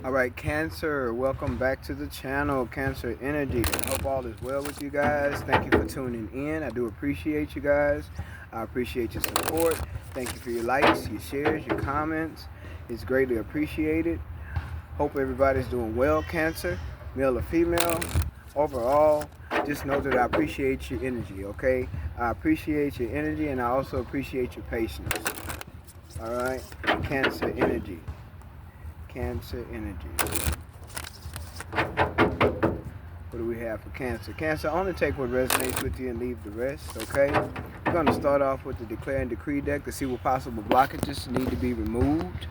Alright, Cancer, welcome back to the channel, Cancer Energy. I hope all is well with you guys. Thank you for tuning in. I do appreciate you guys. I appreciate your support. Thank you for your likes, your shares, your comments. It's greatly appreciated. Hope everybody's doing well, Cancer, male or female. Overall, just know that I appreciate your energy, okay? I appreciate your energy, and I also appreciate your patience. Alright, Cancer Energy. Cancer Energy. What do we have for Cancer? Cancer, only take what resonates with you and leave the rest, okay? We're going to start off with the Declare and Decree deck to see what possible blockages need to be removed,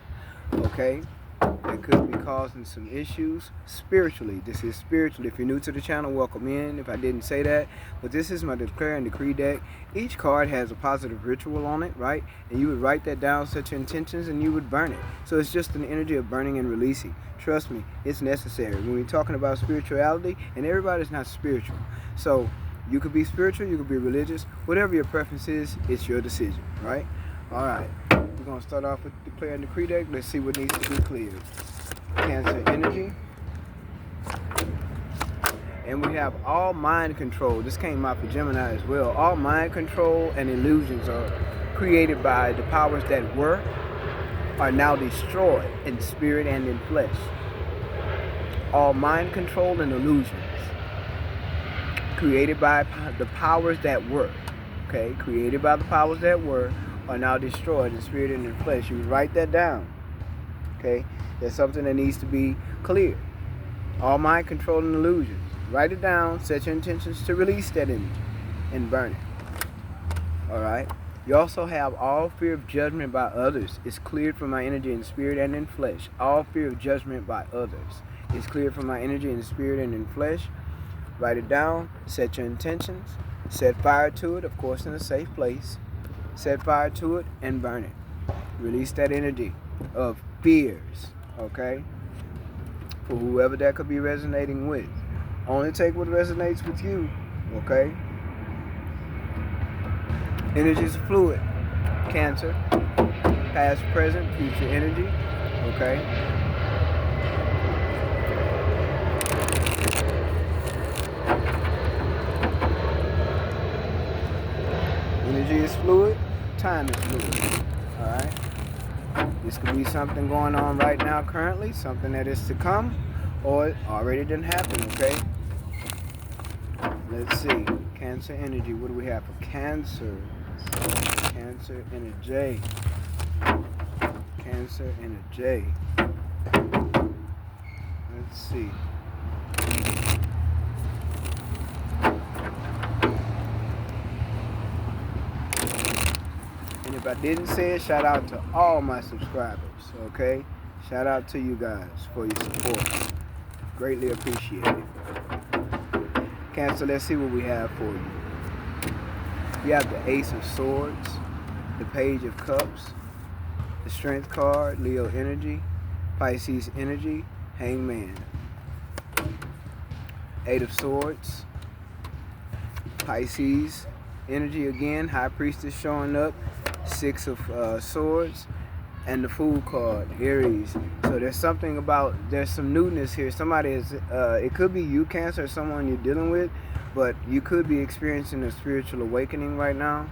okay? That could be causing some issues spiritually. This is spiritually. If you're new to the channel, welcome in. If I didn't say that, but this is my Declare and Decree deck. Each card has a positive ritual on it, right? And you would write that down, set your intentions, and you would burn it. So it's just an energy of burning and releasing. Trust me, it's necessary. When we're talking about spirituality, and everybody's not spiritual. So you could be spiritual, you could be religious. Whatever your preference is, it's your decision, right? All right. We're going to start off with the Declare and Decree deck. Let's see what needs to be cleared. Cancer Energy. And we have all mind control. This came out for Gemini as well. All mind control and illusions are created by the powers that were, are now destroyed in spirit and in flesh. All mind control and illusions created by the powers that were, okay, created by the powers that were, are now destroyed in spirit and in flesh. You write that down, okay? There's something that needs to be clear. All mind control and illusions. Write it down, set your intentions to release that energy and burn it. All right? You also have all fear of judgment by others is cleared from my energy in spirit and in flesh. All fear of judgment by others is cleared from my energy in spirit and in flesh. Write it down, set your intentions, set fire to it, of course in a safe place. Set fire to it and burn it. Release that energy of fears, okay? For whoever that could be resonating with. Only take what resonates with you, okay? Energy is fluid. Cancer. Past, present, future energy, okay? Energy is fluid. Time is fluid. Alright? This could be something going on right now currently, something that is to come, or it already didn't happen, okay? Let's see. Cancer Energy. What do we have for Cancer? Cancer Energy. Cancer Energy. Let's see. And if I didn't say it, shout out to all my subscribers, okay? Shout out to you guys for your support. Greatly appreciated. Cancer, let's see what we have for you. We have the Ace of Swords, the Page of Cups, the Strength card, Leo Energy, Pisces Energy, Hangman. Eight of Swords, Pisces Energy again, High Priestess showing up, Six of Swords, and the Fool card, Aries. So there's something about, there's some newness here. Somebody is, it could be you, Cancer, or someone you're dealing with, but you could be experiencing a spiritual awakening right now,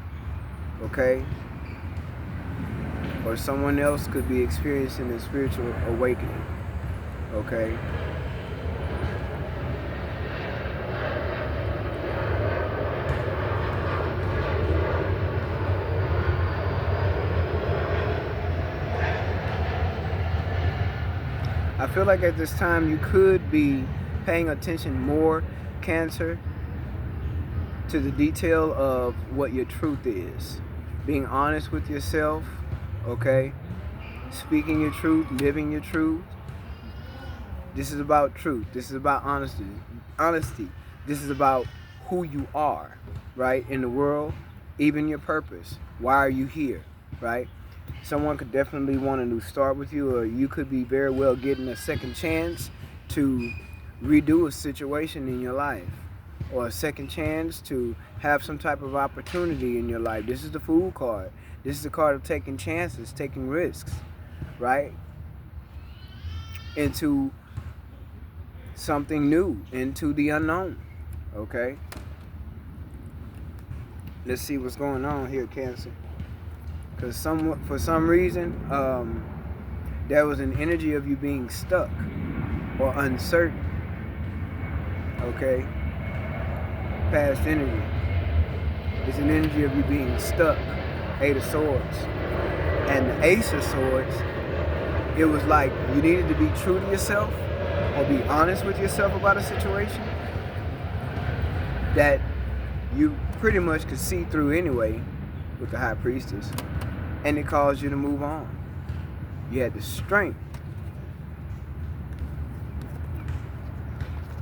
okay? Or someone else could be experiencing a spiritual awakening, okay? I feel like at this time you could be paying attention more, Cancer, to the detail of what your truth is. Being honest with yourself, okay? Speaking your truth, living your truth. This is about truth. This is about honesty. This is about who you are, right? In the world, even your purpose. Why are you here, right? Someone could definitely want a new start with you, or you could be very well getting a second chance to redo a situation in your life, or a second chance to have some type of opportunity in your life. This is the Fool card. This is the card of taking chances, taking risks, right? into something new, into the unknown. Okay? Let's see what's going on here, Cancer. Because for some reason, there was an energy of you being stuck or uncertain. Okay? Past energy. It's an energy of you being stuck. Eight of Swords. And the Ace of Swords, it was like you needed to be true to yourself or be honest with yourself about a situation that you pretty much could see through anyway with the High Priestess, and it caused you to move on. You had the strength.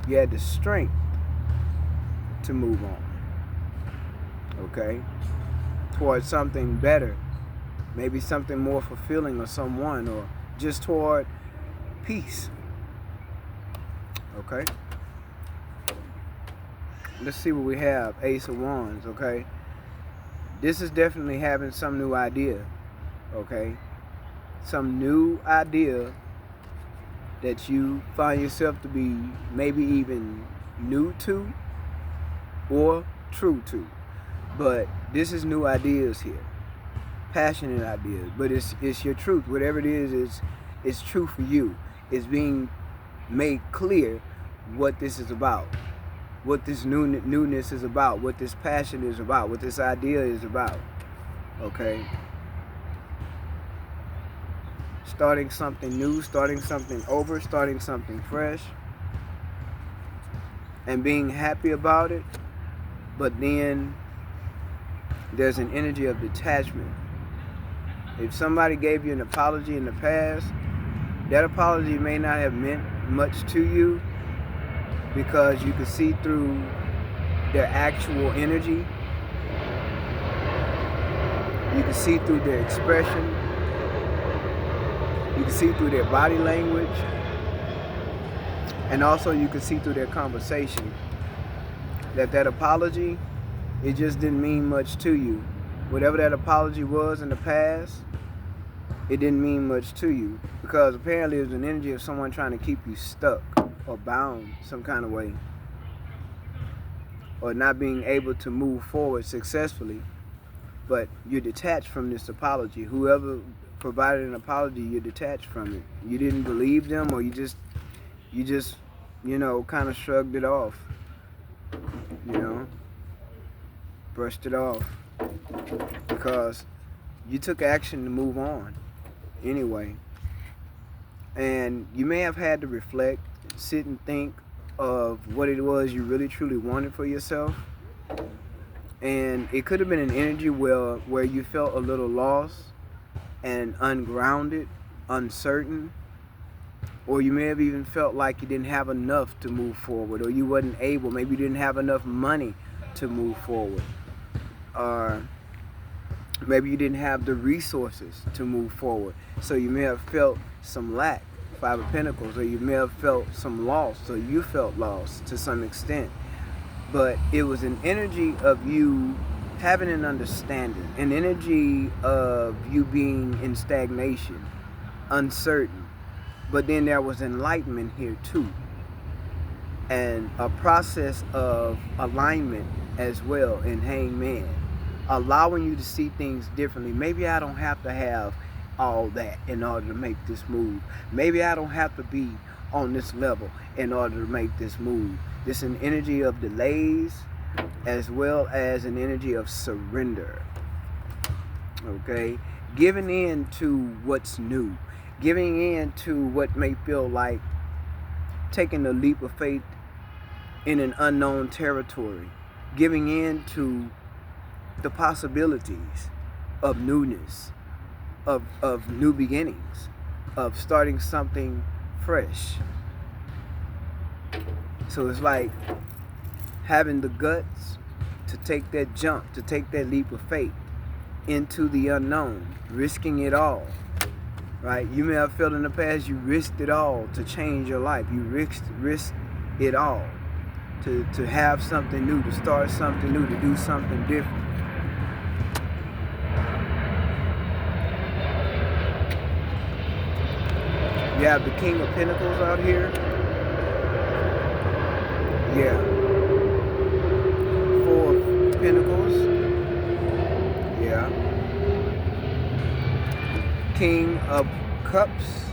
You had the strength to move on. Okay? Towards something better. Maybe something more fulfilling or someone, or just toward peace. Okay? Let's see what we have. Ace of Wands, okay? This is definitely having some new idea, okay? Some new idea that you find yourself to be maybe even new to or true to. But this is new ideas here. Passionate ideas. But it's your truth. Whatever it is, it's true for you. It's being made clear what this is about. What this newness is about, what this passion is about, what this idea is about. Okay? Starting something new, starting something over, starting something fresh, and being happy about it. But then there's an energy of detachment. If somebody gave you an apology in the past, that apology may not have meant much to you, because you can see through their actual energy. You can see through their expression. You can see through their body language. And also you can see through their conversation that apology, it just didn't mean much to you. Whatever that apology was in the past, it didn't mean much to you. Because apparently it was an energy of someone trying to keep you stuck or bound some kind of way, or not being able to move forward successfully. But you're detached from this apology. Whoever provided an apology, you're detached from it. You didn't believe them, or you just kind of shrugged it off, brushed it off, because you took action to move on anyway. And you may have had to reflect, sit and think of what it was you really truly wanted for yourself. And it could have been an energy where you felt a little lost and ungrounded, uncertain, or you may have even felt like you didn't have enough to move forward, or you wasn't able, maybe you didn't have enough money to move forward, or maybe you didn't have the resources to move forward. So you may have felt some lack, Five of Pentacles, or you may have felt some loss, or you felt lost to some extent. But it was an energy of you having an understanding, an energy of you being in stagnation, uncertain. But then there was enlightenment here too, and a process of alignment as well in Hangman, allowing you to see things differently. Maybe I don't have to have all that in order to make this move. Maybe I don't have to be on this level in order to make this move. This is an energy of delays as well as an energy of surrender. Okay? Giving in to what's new. Giving in to what may feel like taking a leap of faith in an unknown territory. Giving in to the possibilities of newness, of new beginnings, of starting something fresh. So it's like having the guts to take that jump, to take that leap of faith into the unknown, risking it all, right? You may have felt in the past you risked it all to change your life. You risked it all to have something new, to start something new, to do something different. You have the King of Pentacles out here. Yeah. Four of Pentacles. Yeah. King of Cups.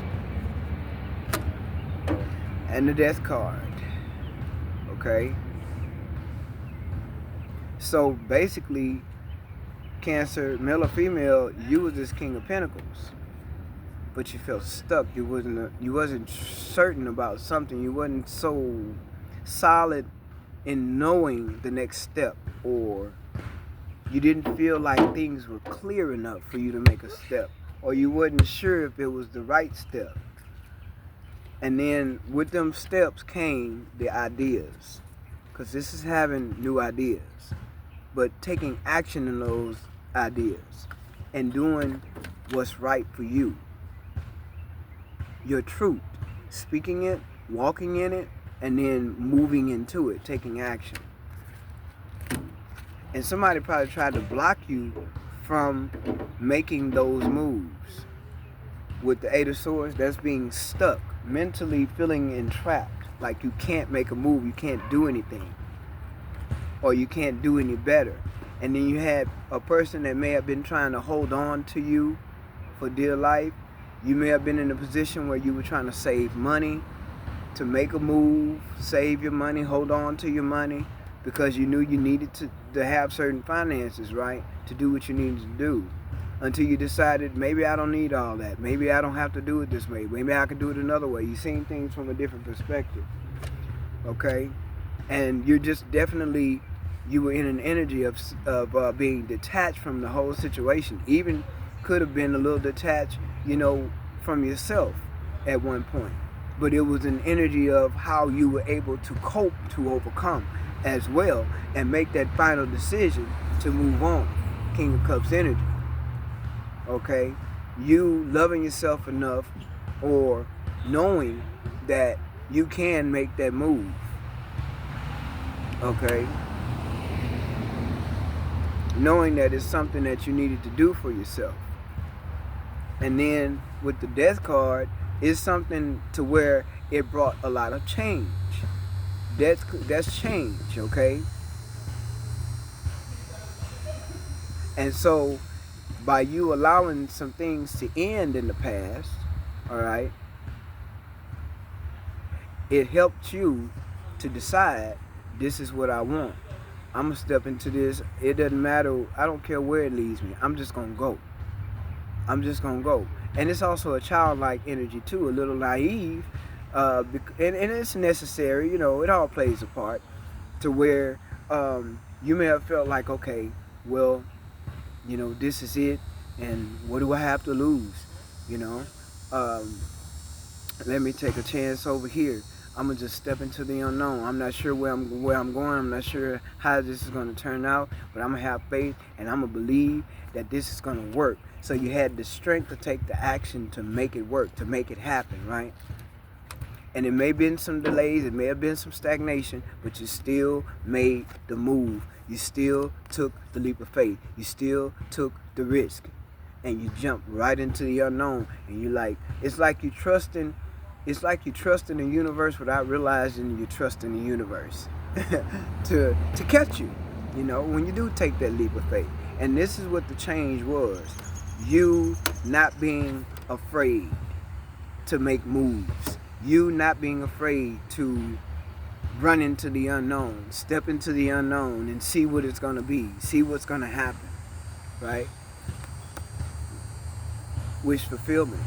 And the Death card. Okay. So basically, Cancer, male or female, you was this King of Pentacles, but you felt stuck. You wasn't certain about something. You wasn't so solid in knowing the next step, or you didn't feel like things were clear enough for you to make a step, or you wasn't sure if it was the right step. And then with them steps came the ideas, because this is having new ideas, but taking action in those ideas and doing what's right for you. Your truth, speaking it, walking in it, and then moving into it, taking action. And somebody probably tried to block you from making those moves. With the Eight of Swords, that's being stuck, mentally feeling entrapped, like you can't make a move, you can't do anything, or you can't do any better. And then you had a person that may have been trying to hold on to you for dear life. You may have been in a position where you were trying to save money, to make a move, save your money, hold on to your money, because you knew you needed to have certain finances, right, to do what you needed to do. Until you decided, maybe I don't need all that. Maybe I don't have to do it this way. Maybe I can do it another way. You've seen things from a different perspective, okay? And you're just definitely, you were in an energy of being detached from the whole situation. Even could have been a little detached, from yourself at one point. But it was an energy of how you were able to cope, to overcome as well, and make that final decision to move on. King of Cups energy. Okay? You loving yourself enough, or knowing that you can make that move. Okay? Knowing that it's something that you needed to do for yourself. And then with the Death card, it's something to where it brought a lot of change. That's change, okay? And so by you allowing some things to end in the past, all right, it helped you to decide, this is what I want. I'm going to step into this. It doesn't matter. I don't care where it leads me. I'm just going to go. I'm just going to go. And it's also a childlike energy too, a little naive. And it's necessary, it all plays a part, to where you may have felt like, okay, well, this is it, and what do I have to lose? Let me take a chance over here. I'm gonna just step into the unknown. I'm not sure where I'm going. I'm not sure how this is gonna turn out, but I'm gonna have faith, and I'm gonna believe that this is gonna work. So you had the strength to take the action to make it work, to make it happen, right? And it may have been some delays, it may have been some stagnation, but you still made the move. You still took the leap of faith. You still took the risk. And you jumped right into the unknown. And it's like you trusting the universe without realizing you trust in the universe to catch you, when you do take that leap of faith. And this is what the change was. You not being afraid to make moves. You not being afraid to run into the unknown, step into the unknown and see what it's going to be, see what's going to happen, right? Wish fulfillment.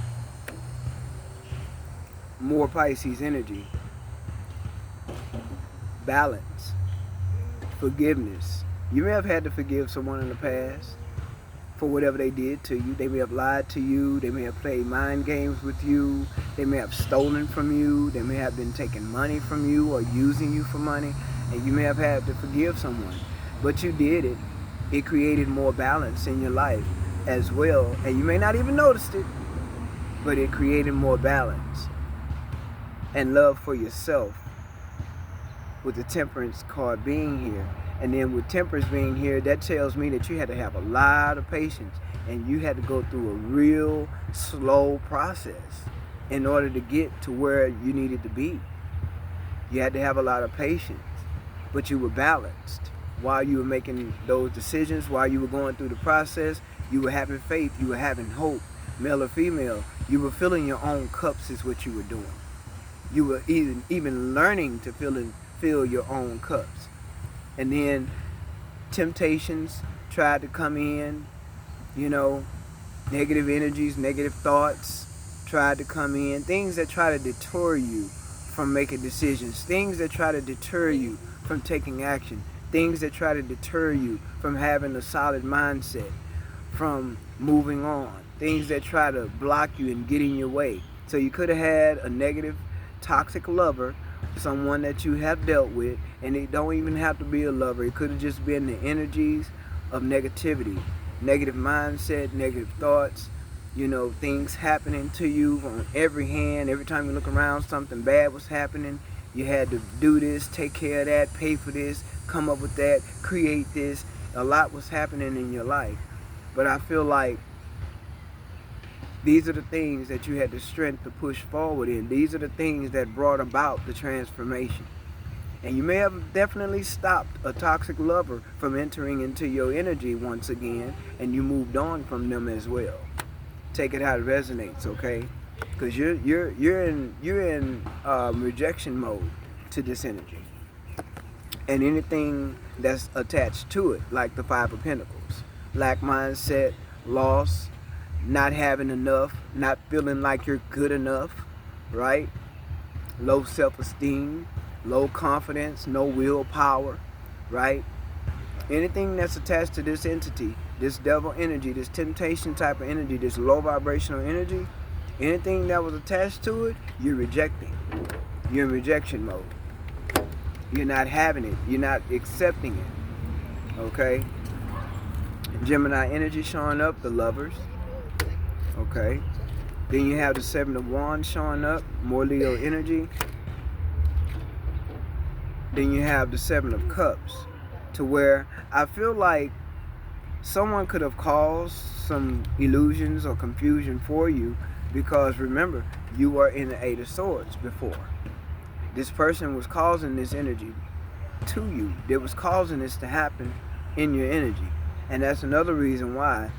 More Pisces energy. Balance. Forgiveness. You may have had to forgive someone in the past for whatever they did to you. They may have lied to you. They may have played mind games with you. They may have stolen from you. They may have been taking money from you or using you for money. And you may have had to forgive someone. But you did it. It created more balance in your life as well. And you may not even noticed it, but it created more balance and love for yourself, with the Temperance card being here. And then with Temperance being here, that tells me that you had to have a lot of patience, and you had to go through a real slow process. in order to get to where you needed to be. You had to have a lot of patience, but you were balanced. While you were making those decisions, while you were going through the process, you were having faith, you were having hope, male or female. You were filling your own cups is what you were doing. You were even learning to fill your own cups. And then temptations tried to come in, negative energies, negative thoughts tried to come in, things that try to deter you from making decisions, things that try to deter you from taking action, things that try to deter you from having a solid mindset, from moving on, things that try to block you and get in your way. So you could have had a negative, toxic lover, someone that you have dealt with, and it don't even have to be a lover. It could have just been the energies of negativity, negative mindset, negative thoughts, things happening to you on every hand. Every time you look around, something bad was happening. You had to do this, take care of that, pay for this, come up with that, create this. A lot was happening in your life. But I feel like these are the things that you had the strength to push forward in. These are the things that brought about the transformation. And you may have definitely stopped a toxic lover from entering into your energy once again, and you moved on from them as well. Take it how it resonates, okay? Because you're in rejection mode to this energy, and anything that's attached to it, like the Five of Pentacles, lack mindset, loss, not having enough, not feeling like you're good enough, right? Low self-esteem, low confidence, no willpower, right? Anything that's attached to this entity, this devil energy, this temptation type of energy, this low vibrational energy, anything that was attached to it, you're rejecting. You're in rejection mode. You're not having it. You're not accepting it. Okay? Gemini energy showing up, the lovers. Okay? Then you have the Seven of Wands showing up, more Leo energy. Then you have the Seven of Cups, to where I feel like someone could have caused some illusions or confusion for you, because remember, you were in the Eight of Swords before. This person was causing this energy to you. They was causing this to happen in your energy. And that's another reason why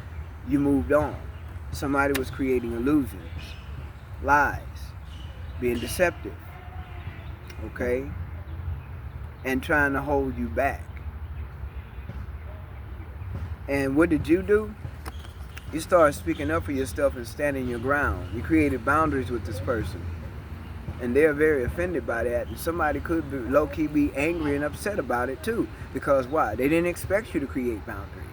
you moved on. Somebody was creating illusions, lies, being deceptive, okay? And trying to hold you back. And what did you do? You started speaking up for yourself and standing your ground. You created boundaries with this person. And they're very offended by that. And somebody could be, low-key be angry and upset about it too. Because why? They didn't expect you to create boundaries.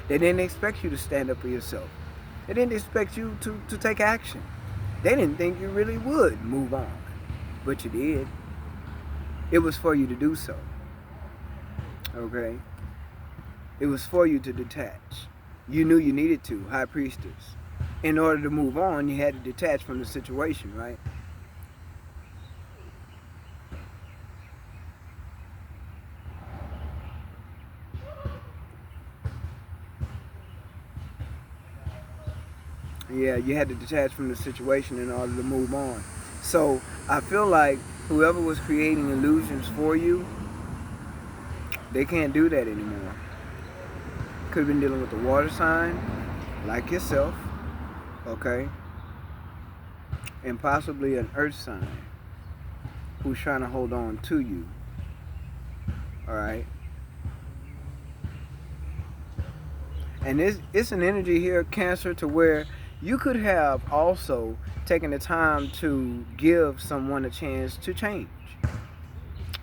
They didn't expect you to stand up for yourself. They didn't expect you to take action. They didn't think you really would move on. But you did. It was for you to do so. Okay? It was for you to detach. You knew you needed to, High Priestess. In order to move on, you had to detach from the situation, right? Yeah, you had to detach from the situation in order to move on. So I feel like whoever was creating illusions for you, they can't do that anymore. Could have been dealing with the water sign, like yourself, okay? And possibly an earth sign who's trying to hold on to you, all right? And it's an energy here, Cancer, to where you could have also taken the time to give someone a chance to change,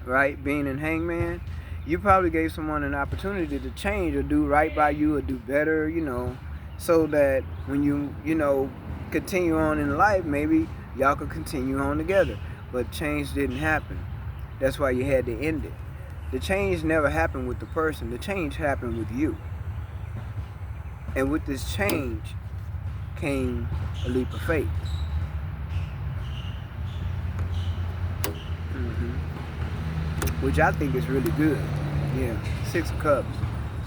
right? Being in Hangman, you probably gave someone an opportunity to change or do right by you or do better, so that when you continue on in life, maybe y'all could continue on together. But change didn't happen. That's why you had to end it. The change never happened with the person. The change happened with you. And with this change came a leap of faith. Which I think is really good. Yeah, Six of Cups.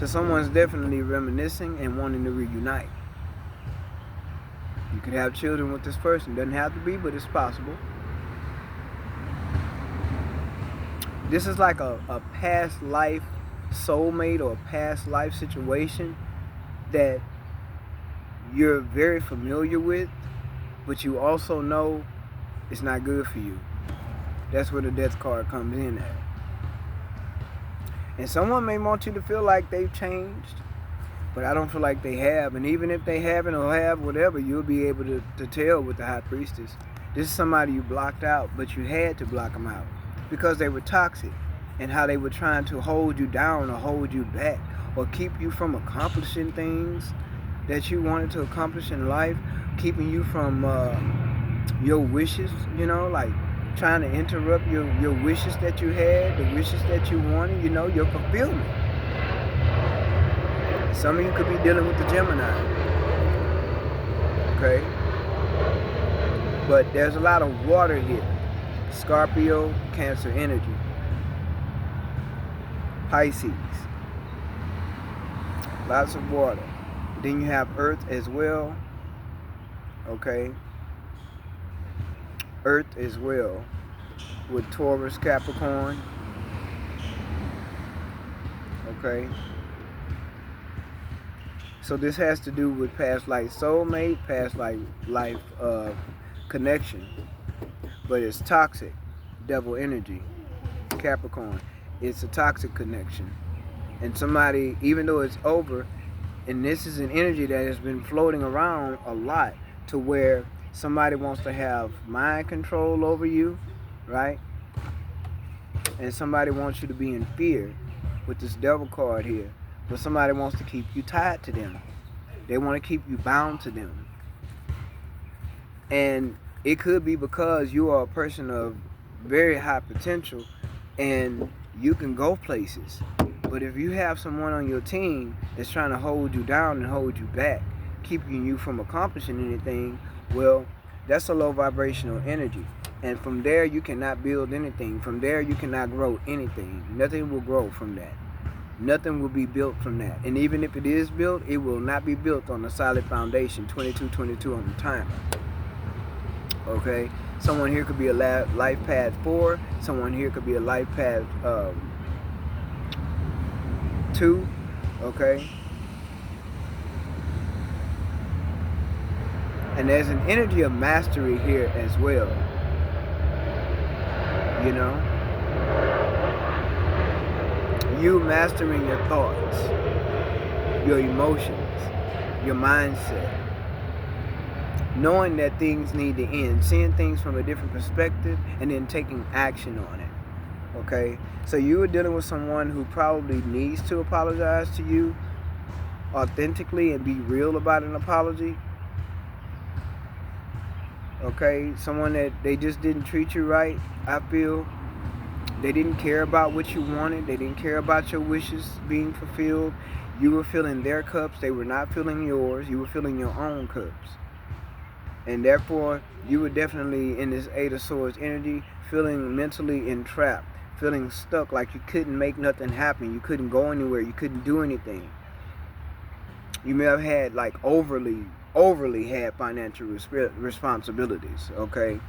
So someone's definitely reminiscing and wanting to reunite. could have children with this person. Doesn't have to be, but it's possible. This is like a past life soulmate or a past life situation that you're very familiar with, but you also know it's not good for you. That's where the death card comes in at. And someone may want you to feel like they've changed, but I don't feel like they have. And even if they haven't or have whatever, you'll be able to tell with the High Priestess. This is somebody you blocked out, but you had to block them out because they were toxic and how they were trying to hold you down or hold you back or keep you from accomplishing things that you wanted to accomplish in life, keeping you from your wishes, you know, like trying to interrupt your wishes that you had, the wishes that you wanted, you know, your fulfillment. Some of you could be dealing with the Gemini, okay? But there's a lot of water here. Scorpio, Cancer energy. Pisces. Lots of water. Then you have Earth as well, okay? Earth as well with Taurus, Capricorn, okay? So this has to do with past life soulmate, past life connection, but it's toxic, devil energy, Capricorn. It's a toxic connection, and somebody, even though it's over, and this is an energy that has been floating around a lot, to where somebody wants to have mind control over you, right? And somebody wants you to be in fear with this devil card here. But somebody wants to keep you tied to them. They want to keep you bound to them. And it could be because you are a person of very high potential and you can go places. But if you have someone on your team that's trying to hold you down and hold you back, keeping you from accomplishing anything, well, that's a low vibrational energy. And from there, you cannot build anything. From there, you cannot grow anything. Nothing will grow from that. Nothing will be built from that. And even if it is built, it will not be built on a solid foundation. 2222 on the timer. Okay? Someone here could be a life path 4. Someone here could be a life path 2. Okay? And there's an energy of mastery here as well. You know? You mastering your thoughts, your emotions, your mindset. Knowing that things need to end. Seeing things from a different perspective and then taking action on it. Okay? So you are dealing with someone who probably needs to apologize to you authentically and be real about an apology. Okay? Someone that they just didn't treat you right, I feel. They didn't care about what you wanted. They didn't care about your wishes being fulfilled. You were filling their cups. They were not filling yours. You were filling your own cups. And therefore, you were definitely in this 8 of Swords energy, feeling mentally entrapped, feeling stuck, like you couldn't make nothing happen. You couldn't go anywhere. You couldn't do anything. You may have had like overly had financial responsibilities, okay?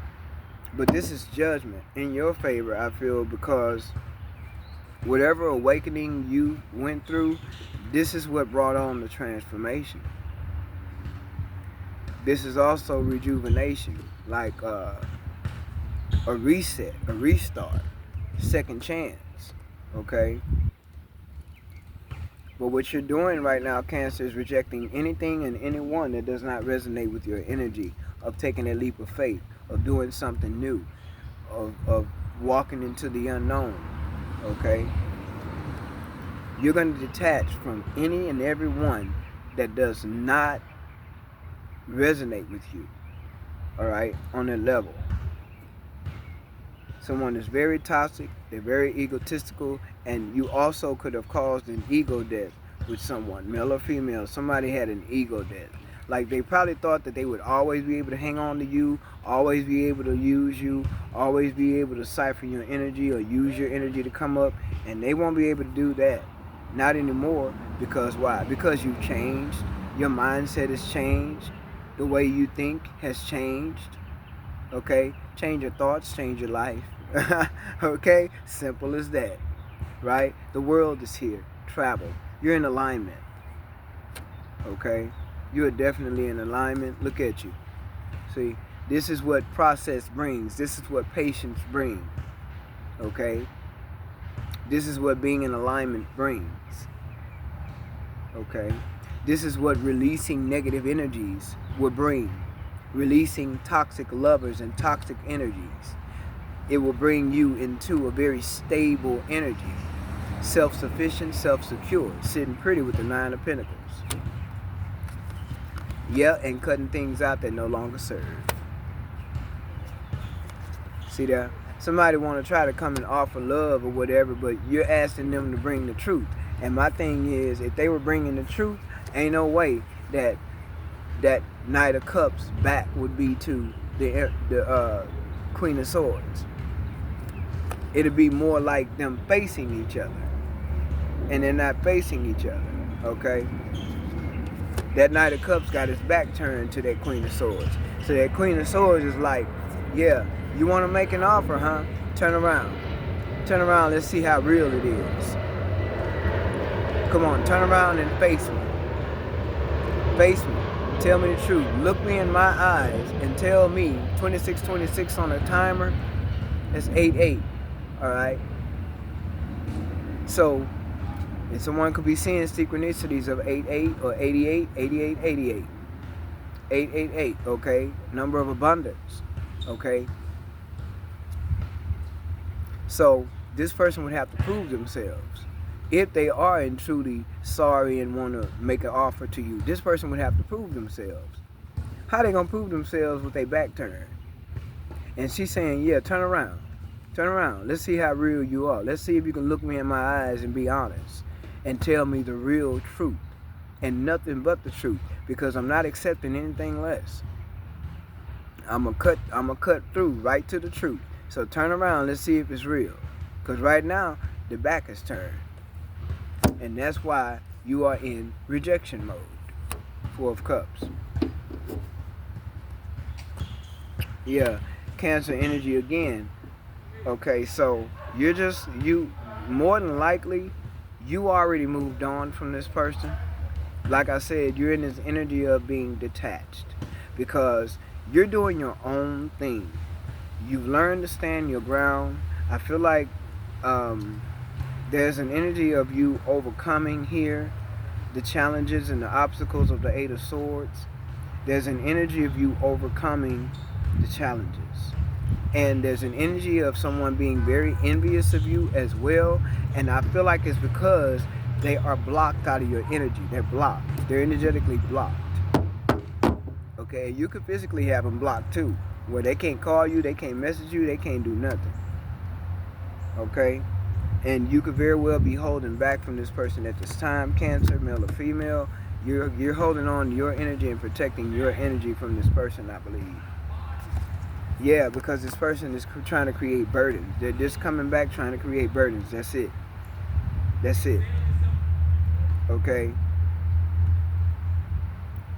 But this is judgment in your favor, I feel, because whatever awakening you went through, this is what brought on the transformation. This is also rejuvenation, like a reset, a restart, second chance, okay? But what you're doing right now, Cancer, is rejecting anything and anyone that does not resonate with your energy of taking a leap of faith, of doing something new, of walking into the unknown, okay? You're going to detach from any and every one that does not resonate with you, all right, on that level. Someone is very toxic, they're very egotistical, and you also could have caused an ego death with someone, male or female. Somebody had an ego death. Like, they probably thought that they would always be able to hang on to you, always be able to use you, always be able to siphon your energy or use your energy to come up, and they won't be able to do that. Not anymore. Because why? Because you've changed. Your mindset has changed. The way you think has changed. Okay? Change your thoughts, change your life. Okay? Simple as that. Right? The world is here. Travel. You're in alignment. Okay? You are definitely in alignment. Look at you. See? This is what process brings. This is what patience brings. Okay? This is what being in alignment brings. Okay? This is what releasing negative energies will bring. Releasing toxic lovers and toxic energies. It will bring you into a very stable energy. Self-sufficient, self-secure. Sitting pretty with the 9 of Pentacles. Yeah, and cutting things out that no longer serve. See that? Somebody want to try to come and offer love or whatever, but you're asking them to bring the truth. And my thing is, if they were bringing the truth, ain't no way that that Knight of Cups back would be to the Queen of Swords. It'd be more like them facing each other. And they're not facing each other, okay? That Knight of Cups got his back turned to that Queen of Swords. So that Queen of Swords is like, yeah, you want to make an offer, huh? Turn around. Turn around, let's see how real it is. Come on, turn around and face me. Face me. Tell me the truth. Look me in my eyes and tell me 2626 on a timer. That's 88. Alright? So, and someone could be seeing synchronicities of 88 or 88, 88, 88. 888, okay? Number of abundance. Okay? So, this person would have to prove themselves. If they are and truly sorry and want to make an offer to you, this person would have to prove themselves. How they going to prove themselves with their back turned? And she's saying, yeah, turn around. Turn around. Let's see how real you are. Let's see if you can look me in my eyes and be honest. And tell me the real truth. And nothing but the truth. Because I'm not accepting anything less. I'm gonna cut through right to the truth. So turn around. Let's see if it's real. Because right now, the back is turned. And that's why you are in rejection mode. 4 of Cups. Yeah, Cancer energy again. Okay, so you more than likely, you already moved on from this person. Like I said, you're in this energy of being detached. Because you're doing your own thing. You've learned to stand your ground. I feel like there's an energy of you overcoming here the challenges and the obstacles of the 8 of Swords. There's an energy of you overcoming the challenges. And there's an energy of someone being very envious of you as well. And I feel like it's because they are blocked out of your energy. They're blocked. They're energetically blocked. Okay, you could physically have them blocked too. Where they can't call you, they can't message you, they can't do nothing. Okay? And you could very well be holding back from this person at this time, Cancer, male or female. You're holding on to your energy and protecting your energy from this person, I believe. Yeah, because this person is trying to create burdens. They're just coming back trying to create burdens. That's it. That's it. Okay?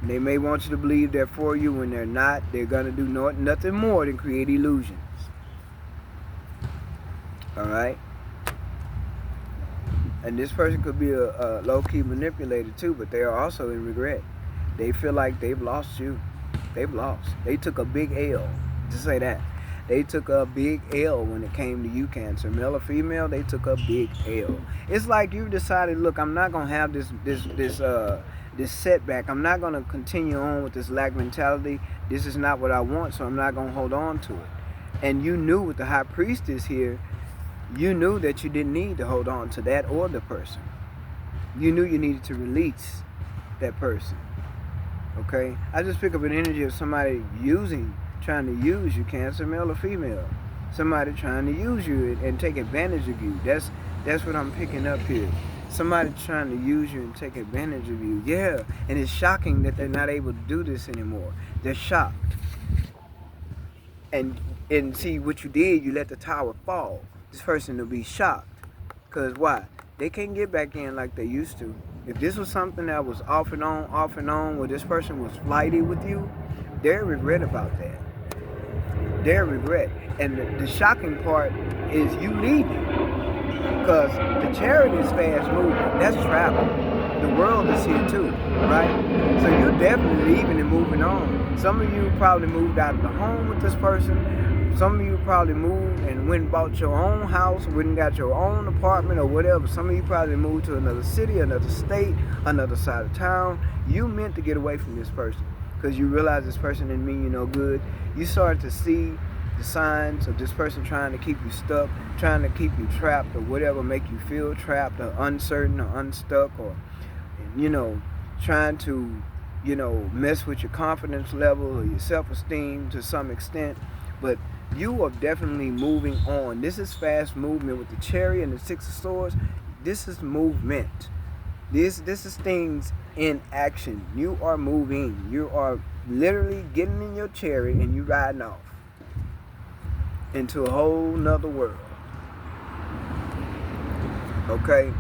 They may want you to believe they're for you when they're not. They're going to do nothing more than create illusions. Alright? And this person could be a low-key manipulator too, but they are also in regret. They feel like they've lost you. They've lost. They took a big L. Just say that. They took a big L when it came to you, Cancer. Male or female, they took a big L. It's like you decided, look, I'm not going to have this setback. I'm not going to continue on with this lack mentality. This is not what I want, so I'm not going to hold on to it. And you knew with the High Priestess here, you knew that you didn't need to hold on to that or the person. You knew you needed to release that person. Okay? I just pick up an energy of somebody trying to use you, Cancer, male or female. Somebody trying to use you and take advantage of you. That's what I'm picking up here. Somebody trying to use you and take advantage of you. Yeah, and it's shocking that they're not able to do this anymore. They're shocked. And see what you did, you let the tower fall. This person will be shocked. Because why? They can't get back in like they used to. If this was something that was off and on, where this person was flighty with you, Their regret about that. Their regret. And the shocking part is you leaving. Because the chariot is fast moving. That's travel. The world is here too, right? So you're definitely leaving and moving on. Some of you probably moved out of the home with this person. Some of you probably moved and went and bought your own house, went and got your own apartment or whatever. Some of you probably moved to another city, another state, another side of town. You meant to get away from this person because you realize this person didn't mean you no good. You started to see the signs of this person trying to keep you stuck, trying to keep you trapped or whatever, make you feel trapped or uncertain or unstuck, or trying to mess with your confidence level or your self-esteem to some extent. But you are definitely moving on. This is fast movement with the chariot and the Six of Swords. This is movement. This is things in action. You are moving. You are literally getting in your chariot and you riding off into a whole nother world. Okay?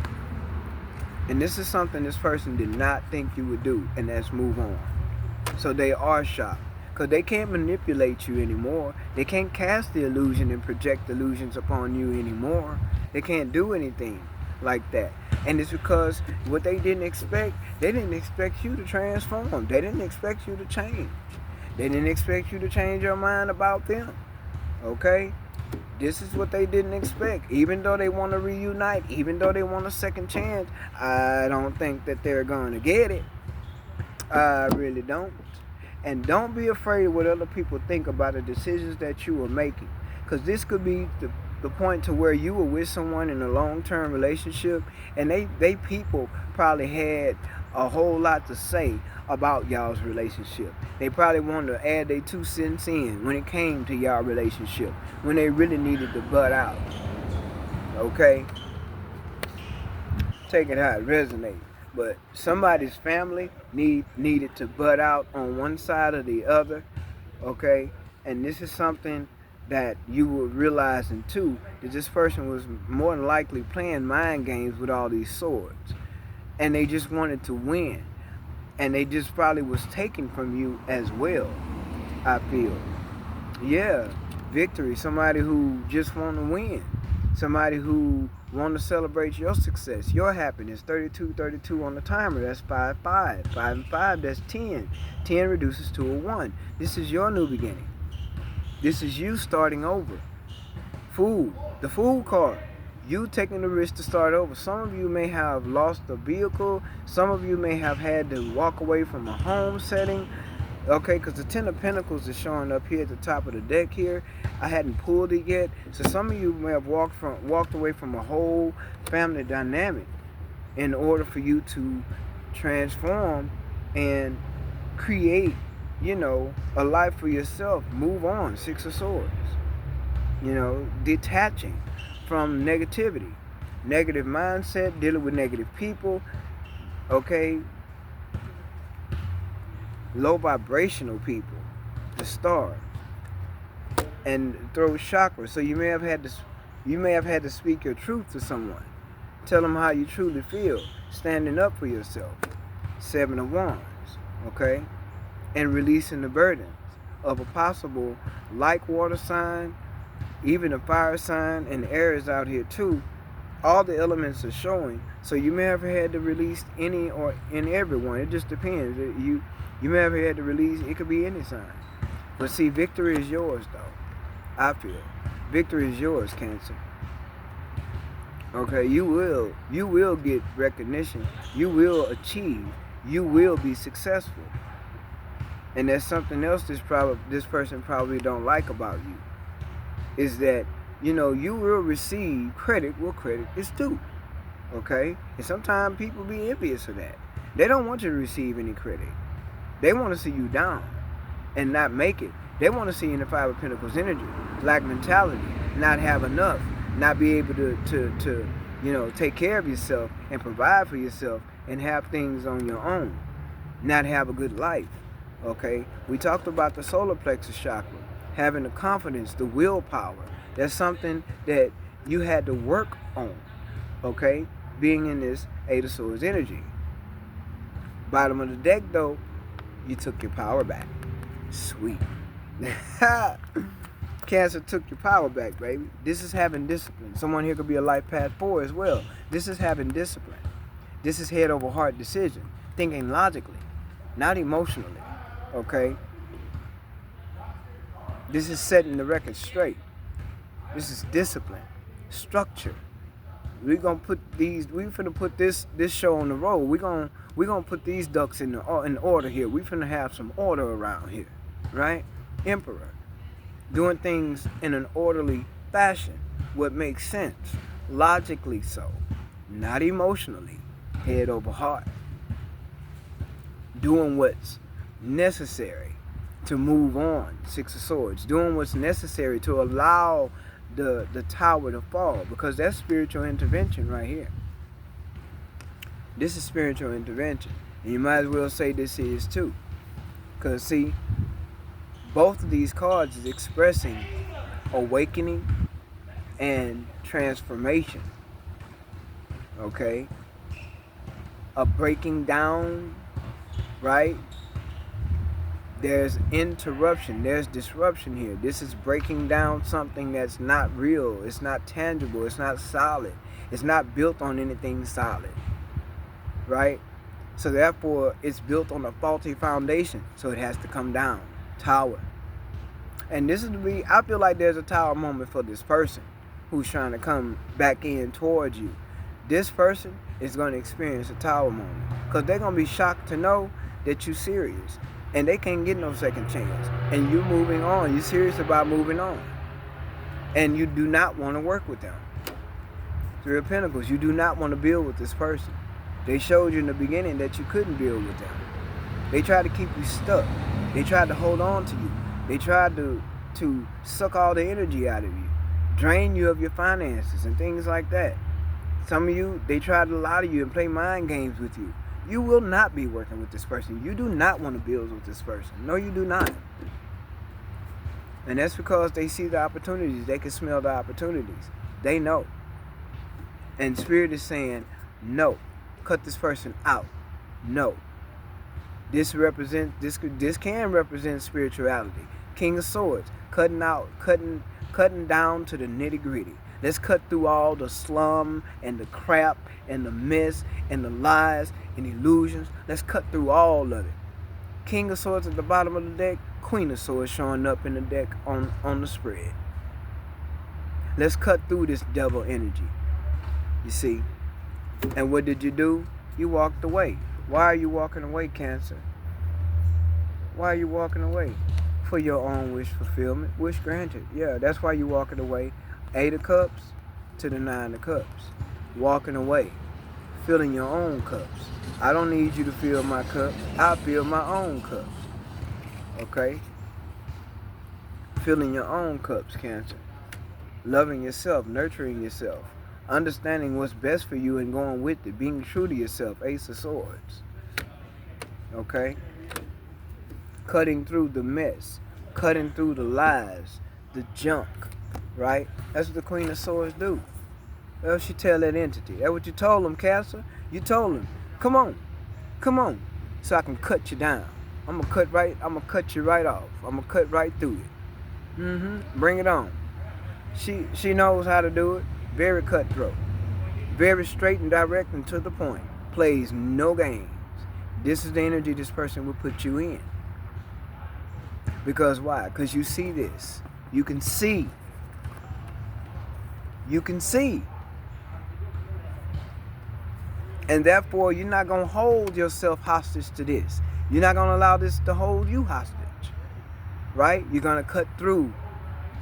And this is something this person did not think you would do, and that's move on. So they are shocked. Because they can't manipulate you anymore. They can't cast the illusion and project illusions upon you anymore. They can't do anything like that. And it's because what they didn't expect you to transform. They didn't expect you to change. They didn't expect you to change your mind about them. Okay? This is what they didn't expect. Even though they want to reunite, even though they want a second chance, I don't think that they're going to get it. I really don't. And don't be afraid of what other people think about the decisions that you are making. Because this could be the point to where you were with someone in a long-term relationship and they people probably had a whole lot to say about y'all's relationship. They probably wanted to add their 2 cents in when it came to y'all relationship, when they really needed to butt out. Okay? Take it how it resonates. But somebody's family needed to butt out on one side or the other, okay? And this is something that you were realizing too, that this person was more than likely playing mind games with all these swords. And they just wanted to win. And they just probably was taken from you as well, I feel. Yeah, victory, somebody who just want to win. Somebody who want to celebrate your success, your happiness. 32 on the timer, that's 5, 5. 5 and 5, that's 10. 10 reduces to a 1. This is your new beginning. This is you starting over. Fool, the Fool card. You taking the risk to start over. Some of you may have lost a vehicle. Some of you may have had to walk away from a home setting. Okay, because the 10 of Pentacles is showing up here at the top of the deck here. I hadn't pulled it yet. So some of you may have walked away from a whole family dynamic in order for you to transform and create, a life for yourself. Move on. 6 of Swords. Detaching from negativity. Negative mindset, dealing with negative people. Okay? Low vibrational people, the Star, and throw chakra. So you may have had to speak your truth to someone, tell them how you truly feel, standing up for yourself. 7 of Wands, okay, and releasing the burdens of a possible like water sign, even a fire sign, and Aries out here too. All the elements are showing. So you may have had to release any or in everyone. It just depends. You may have had to release, it could be any sign. But see, victory is yours though. I feel. Victory is yours, Cancer. Okay, you will get recognition. You will achieve. You will be successful. And there's something else this person probably don't like about you. Is that, you will receive credit where credit is due. Okay? And sometimes people be envious of that. They don't want you to receive any credit. They want to see you down and not make it. They want to see you in the 5 of Pentacles energy. Lack mentality. Not have enough. Not be able to take care of yourself and provide for yourself and have things on your own. Not have a good life. Okay? We talked about the solar plexus chakra. Having the confidence, the willpower. That's something that you had to work on. Okay? Being in this 8 of Swords energy. Bottom of the deck though, you took your power back. Sweet. Cancer took your power back, baby. This is having discipline. Someone here could be a life path 4 as well. This is having discipline. This is head over heart decision. Thinking logically, not emotionally. Okay? This is setting the record straight. This is discipline. Structure. We finna put this show on the road. We gonna put these ducks in order here. We finna have some order around here. Right? Emperor. Doing things in an orderly fashion. What makes sense. Logically so. Not emotionally. Head over heart. Doing what's necessary to move on. 6 of Swords. Doing what's necessary to allow the tower to fall. Because that's spiritual intervention right here. This is spiritual intervention. And you might as well say this is too. Because see, both of these cards is expressing awakening and transformation. Okay? A breaking down, right? There's interruption. There's disruption here. This is breaking down something that's not real. It's not tangible. It's not solid. It's not built on anything solid. Right? So therefore, it's built on a faulty foundation. So it has to come down. Tower. And this is I feel like there's a tower moment for this person who's trying to come back in towards you. This person is going to experience a tower moment. Because they're going to be shocked to know that you're serious. And they can't get no second chance. And you're moving on. You're serious about moving on. And you do not want to work with them. 3 of Pentacles. You do not want to build with this person. They showed you in the beginning that you couldn't build with them. They tried to keep you stuck. They tried to hold on to you. They tried to suck all the energy out of you. Drain you of your finances and things like that. Some of you, they tried to lie to you and play mind games with you. You will not be working with this person. You do not want to build with this person. No, you do not. And that's because they see the opportunities. They can smell the opportunities. They know. And Spirit is saying, no. Cut this person out. No. This can represent spirituality. King of Swords. Cutting down to the nitty gritty. Let's cut through all the slum and the crap and the mess and the lies and illusions. Let's cut through all of it. King of Swords at the bottom of the deck. Queen of Swords showing up in the deck on the spread. Let's cut through this devil energy. You see? And what did you do? You walked away. Why are you walking away, Cancer? Why are you walking away? For your own wish fulfillment. Wish granted. Yeah, that's why you're walking away. 8 of Cups to the 9 of Cups. Walking away. Filling your own cups. I don't need you to fill my cup. I fill my own cups. Okay? Filling your own cups, Cancer. Loving yourself. Nurturing yourself. Understanding what's best for you and going with it. Being true to yourself. Ace of Swords. Okay? Cutting through the mess. Cutting through the lies. The junk. Right? That's what the Queen of Swords do. Well, she tell that entity. That's what you told them, Cancer. You told them, come on. Come on. So I can cut you down. I'm gonna cut you right off. I'm gonna cut right through it. Bring it on. She knows how to do it. Very cutthroat. Very straight and direct and to the point. Plays no games. This is the energy this person will put you in. Because why? Because you see this. You can see. You can see. And therefore, you're not going to hold yourself hostage to this. You're not going to allow this to hold you hostage. Right? You're going to cut through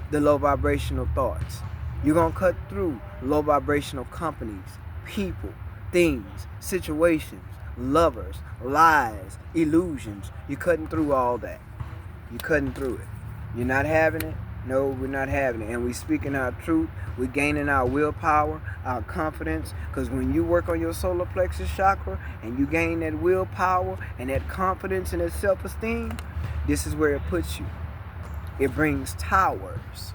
the low vibrational thoughts. You're going to cut through low vibrational companies, people, things, situations, lovers, lies, illusions. You're cutting through all that. You're cutting through it. You're not having it? No, we're not having it. And we're speaking our truth. We're gaining our willpower, our confidence. Because when you work on your solar plexus chakra and you gain that willpower and that confidence and that self-esteem, this is where it puts you. It brings towers.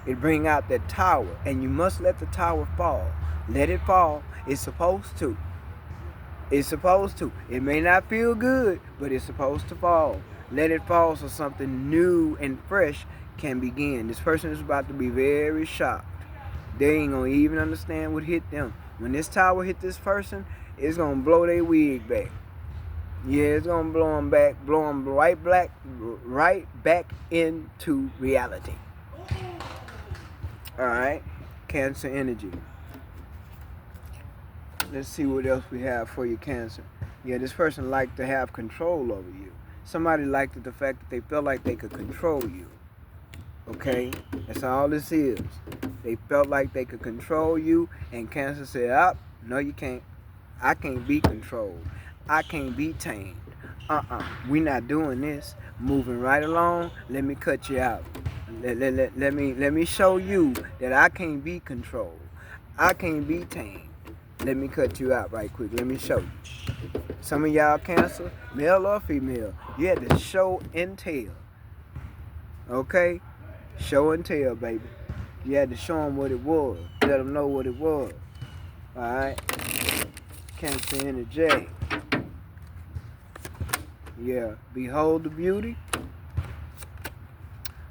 It brings out that tower. And you must let the tower fall. Let it fall. It's supposed to. It's supposed to. It may not feel good, but it's supposed to fall. Let it fall so something new and fresh can begin. This person is about to be very shocked. They ain't gonna even understand what hit them. When this tower hit this person, it's gonna blow their wig back. Yeah, it's gonna blow them right back into reality. All right, Cancer energy. Let's see what else we have for you, Cancer. Yeah, this person liked to have control over you. Somebody liked the fact that they felt like they could control you. Okay, that's all this is. They felt like they could control you, and Cancer said, "Ah, no, you can't. I can't be controlled. I can't be tamed. We not doing this. Moving right along. Let me cut you out. Let me show you that I can't be controlled. I can't be tamed. Let me cut you out right quick. Let me show you." Some of y'all Cancer, male or female, you had to show and tell. Okay? Show and tell, baby. You had to show them what it was. Let them know what it was. Alright? Cancer energy. Yeah. Behold the beauty.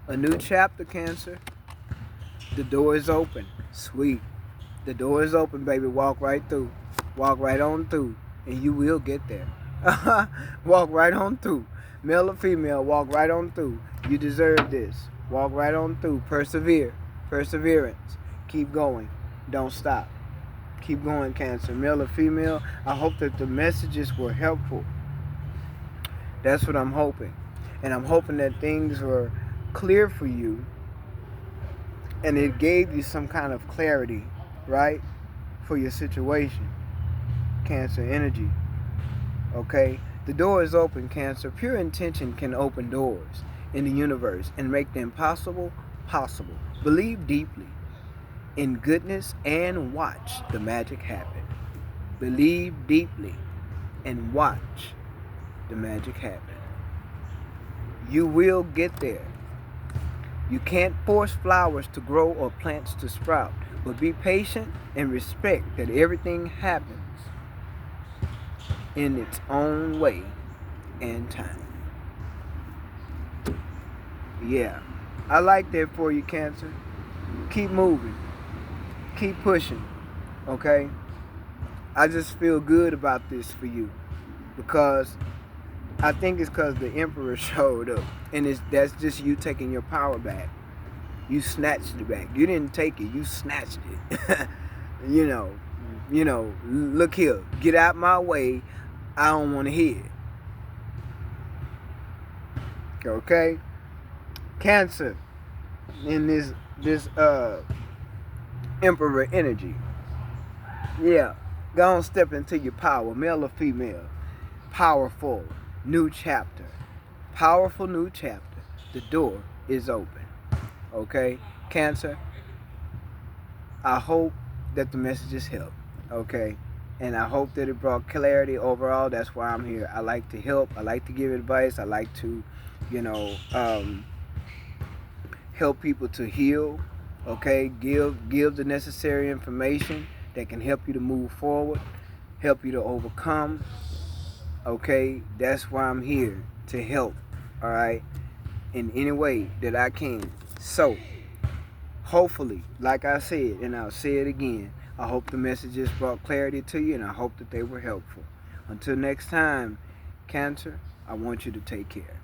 A new chapter, Cancer. The door is open. Sweet. The door is open, baby. Walk right through. Walk right on through. And you will get there. Walk right on through. Male or female, walk right on through. You deserve this. Walk right on through. Persevere. Perseverance. Keep going. Don't stop. Keep going, Cancer. Male or female, I hope that the messages were helpful. That's what I'm hoping. And I'm hoping that things were clear for you. And it gave you some kind of clarity, right? For your situation. Cancer energy. Okay? The door is open, Cancer. Pure intention can open doors in the universe and make the impossible possible. Believe deeply in goodness and watch the magic happen. Believe deeply and watch the magic happen. You will get there. You can't force flowers to grow or plants to sprout, but be patient and respect that everything happens in its own way and time. Yeah, I like that for you, Cancer. Keep moving. Keep pushing. Okay? I just feel good about this for you because I think it's because the Emperor showed up, and that's just you taking your power back. You snatched it back. You didn't take it. You snatched it. you know. Look here. Get out my way. I don't want to hear it. Okay, Cancer in this Emperor energy. Yeah, go on, step into your power, male or female. Powerful new chapter. Powerful new chapter. The door is open. Okay, Cancer. I hope that the messages help. Okay, and I hope that it brought clarity overall. That's why I'm here. I like to help. I like to give advice. I like to, help people to heal. Okay, give the necessary information that can help you to move forward, help you to overcome. Okay, that's why I'm here, to help. All right, in any way that I can. So, hopefully, like I said, and I'll say it again, I hope the messages brought clarity to you, and I hope that they were helpful. Until next time, Cancer, I want you to take care.